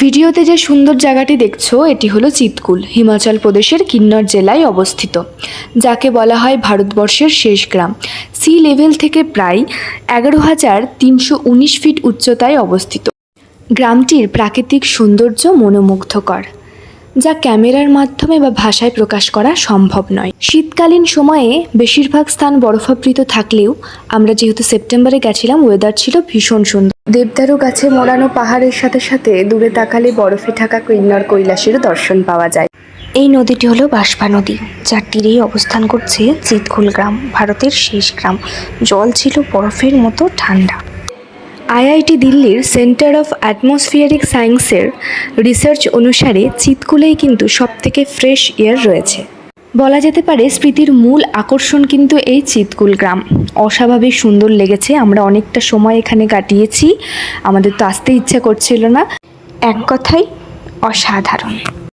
ভিডিওতে যে সুন্দর জায়গাটি দেখছো এটি হলো চিতকুল, হিমাচল প্রদেশের কিন্নর জেলায় অবস্থিত, যাকে বলা হয় ভারতবর্ষের শেষ গ্রাম। সি লেভেল থেকে প্রায় 11,319 ফিট উচ্চতায় অবস্থিত। গ্রামটির প্রাকৃতিক সৌন্দর্য মনোমুগ্ধকর, যা ক্যামেরার মাধ্যমে বা ভাষায় প্রকাশ করা সম্ভব নয়। শীতকালীন সময়ে বেশিরভাগ স্থান বরফাবৃত থাকলেও আমরা যেহেতু সেপ্টেম্বরে গেছিলাম, ওয়েদার ছিল ভীষণ সুন্দর। দেবদারু গাছে মোড়ানো পাহাড়ের সাথে সাথে দূরে তাকালে বরফে ঢাকা কিন্নর কৈলাসেরও দর্শন পাওয়া যায়। এই নদীটি হলো বাঁশপা নদী, যার তীরেই অবস্থান করছে চিতকুল গ্রাম, ভারতের শেষ গ্রাম। জল ছিল বরফের মতো ঠান্ডা। আইআইটি দিল্লির সেন্টার অফ অ্যাটমসফিয়ারিক সায়েন্সের রিসার্চ অনুসারে চিতকুলেই কিন্তু সবথেকে ফ্রেশ এয়ার রয়েছে। বলা যেতে পারে স্মৃতির মূল আকর্ষণ কিন্তু এই চিতকুল গ্রাম। অস্বাভাবিক সুন্দর লেগেছে, আমরা অনেকটা সময় এখানে কাটিয়েছি, আমাদের তো আসতে ইচ্ছা করছিল না। এক কথায় অসাধারণ।